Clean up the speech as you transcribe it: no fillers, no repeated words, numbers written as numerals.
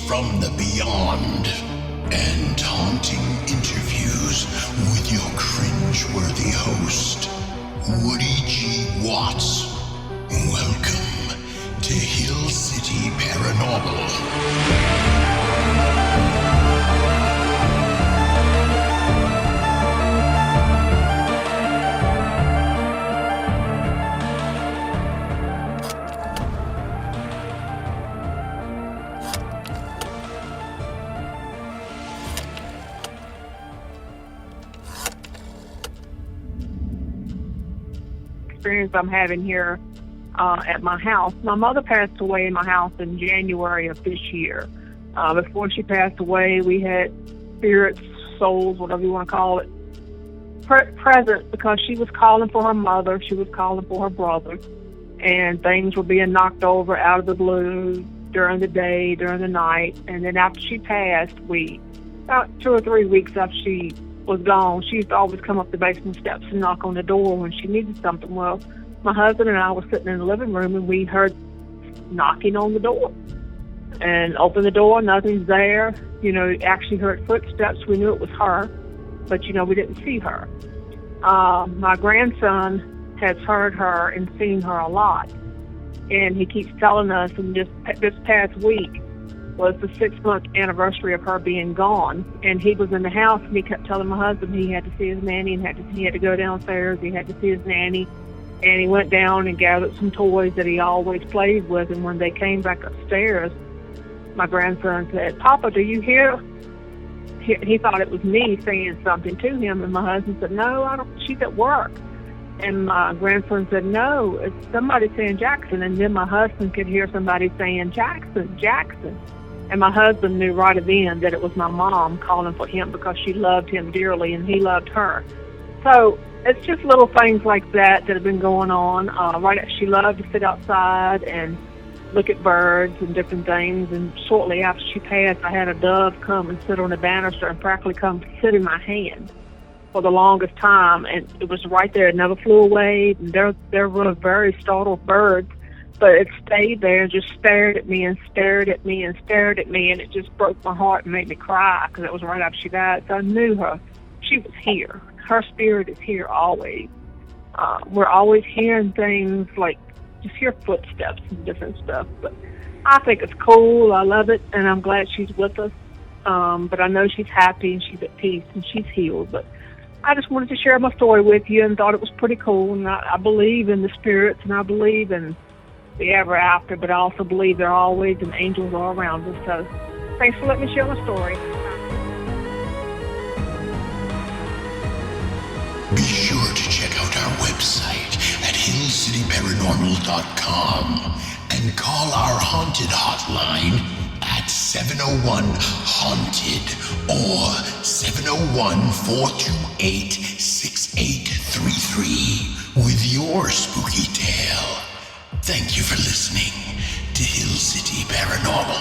from the beyond and haunting interviews with your cringe-worthy host, Woody G. Watts. Welcome to Hill City Paranormal. Experience I'm having here at my house. My mother passed away in my house in January of this year. Before she passed away, we had spirits, souls, whatever you want to call it, present because she was calling for her mother, she was calling for her brother, and things were being knocked over out of the blue during the day, during the night. And then after she passed, about 2 or 3 weeks after she was gone, she used to always come up the basement steps and knock on the door when she needed something. Well, my husband and I were sitting in the living room and we heard knocking on the door. And opened the door, nothing's there. Actually heard footsteps. We knew it was her, but we didn't see her. My grandson has heard her and seen her a lot. And he keeps telling us, and just this past week was the 6-month anniversary of her being gone, and he was in the house and he kept telling my husband he had to see his nanny and he had to go downstairs, he had to see his nanny, and he went down and gathered some toys that he always played with. And when they came back upstairs, my grandson said, "Papa, do you hear?" He thought it was me saying something to him, and my husband said, "No, I don't. She's at work." And my grandson said, "No, it's somebody saying Jackson." And then my husband could hear somebody saying, "Jackson, Jackson." And my husband knew right then that it was my mom calling for him because she loved him dearly and he loved her. So it's just little things like that have been going on. She loved to sit outside and look at birds and different things. And shortly after she passed, I had a dove come and sit on the banister and practically come sit in my hand for the longest time. And it was right there. It never flew away. And there were very startled birds. But it stayed there and just stared at me and stared at me and stared at me, and it just broke my heart and made me cry because it was right after she died. So I knew her. She was here. Her spirit is here always. We're always hearing things like just hear footsteps and different stuff. But I think it's cool. I love it, and I'm glad she's with us. But I know she's happy and she's at peace and she's healed. But I just wanted to share my story with you and thought it was pretty cool. And I believe in the spirits and I believe in the ever after, but I also believe there are always and angels all around us. So thanks for letting me share my story. Be sure to check out our website at hillcityparanormal.com and call our haunted hotline at 701-HAUNTED or 701-428-6833 with your spooky tale. Thank you for listening to Hill City Paranormal.